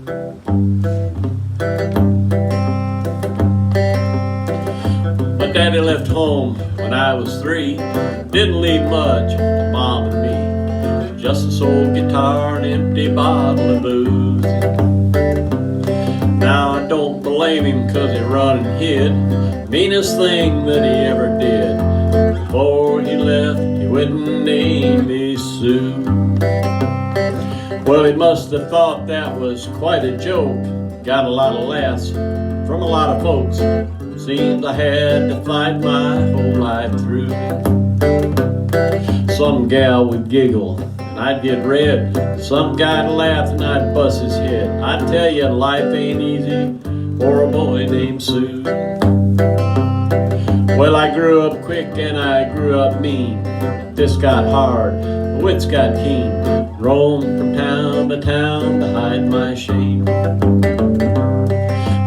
My daddy left home when I was 3. Didn't leave much to Mom and me. Just this old guitar and an empty bottle of booze. Now I don't blame him 'cause he run and hid. Meanest thing that he ever did. Before he left, he went and named me Sue. Well, he must have thought that was quite a joke. Got a lot of laughs from a lot of folks. Seems I had to fight my whole life through. Some gal would giggle and I'd get red. Some guy'd laugh and I'd bust his head. I tell you, life ain't easy for a boy named Sue. Well, I grew up quick and I grew up mean. This got hard, the wits got keen. Roamed from town to town to hide my shame.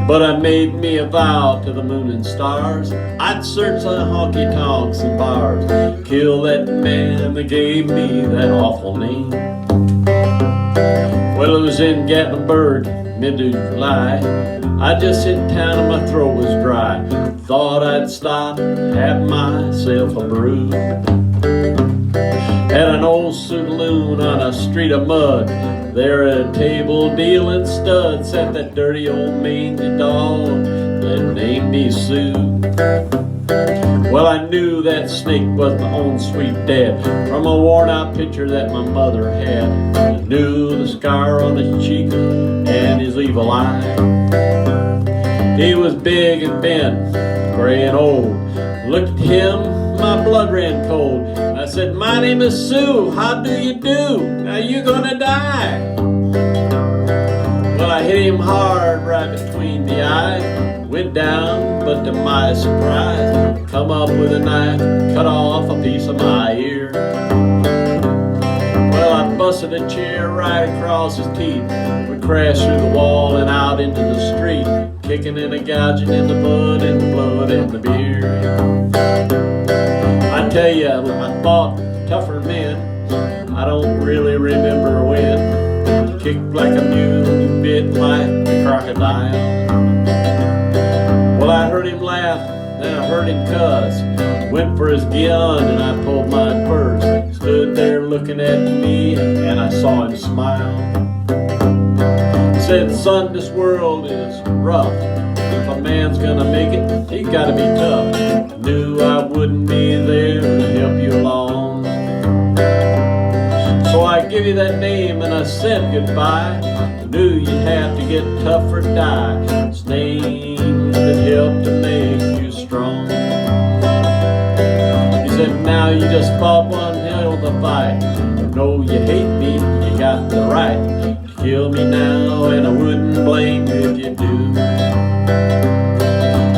But I made me a vow to the moon and stars. I'd search the honky-tonks and bars. Kill that man that gave me that awful name. Well, it was in Gatlinburg, mid-July. I just hit town and my throat was dry. Thought I'd stop, have myself a brew. At an old saloon on a street of mud. There at a table dealing studs sat that dirty old mangy dog that named me Sue. Well, I knew that snake was my own sweet dad from a worn-out picture that my mother had. I knew the scar on his cheek and his evil eye. He was big and bent, gray and old. Looked at him, my blood ran cold. I said, "My name is Sue, how do you do? Now you gonna die." Well, I hit him hard right between the eyes. Went down, but to my surprise, come up with a knife, cut off a piece of my ear. Well, I busted a chair right across his teeth. We crashed through the wall and out into the street, kicking and a gouging in the mud and the blood and the beer. I tell you, I fought tougher men. I don't really remember when. Kicked like a mule, bit like a crocodile. Well, I heard him laugh, then I heard him cuss. Went for his gun and I pulled mine first. Stood there looking at me and I saw him smile. Said, "Son, this world is rough. If a man's gonna make it, he gotta be tough." Knew I wouldn't be there to help you along. So I give you that name and I said goodbye. Knew you'd have to get tough or die. It's names that help to make you strong. He said, "Now you just fought one hell of a fight. Know you hate me, you got the right to kill me now, and I wouldn't blame you if you do.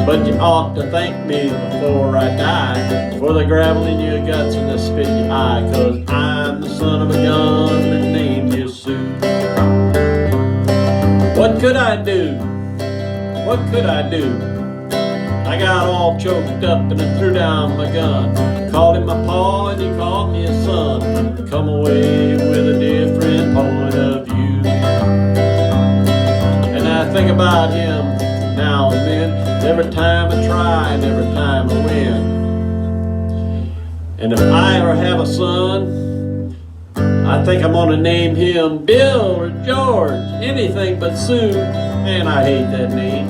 But you ought to thank me before I die for the gravel in your guts and the spit in your eye, 'cause I'm the son of a gun that named you Sue." What could I do? What could I do? I got all choked up and I threw down my gun. Called him my paw and he called me a son. Come away with a different point of view. And I think about him now and then, every time I try and every time I win. And if I ever have a son, I think I'm gonna name him Bill or George, anything but Sue. Man, I hate that name.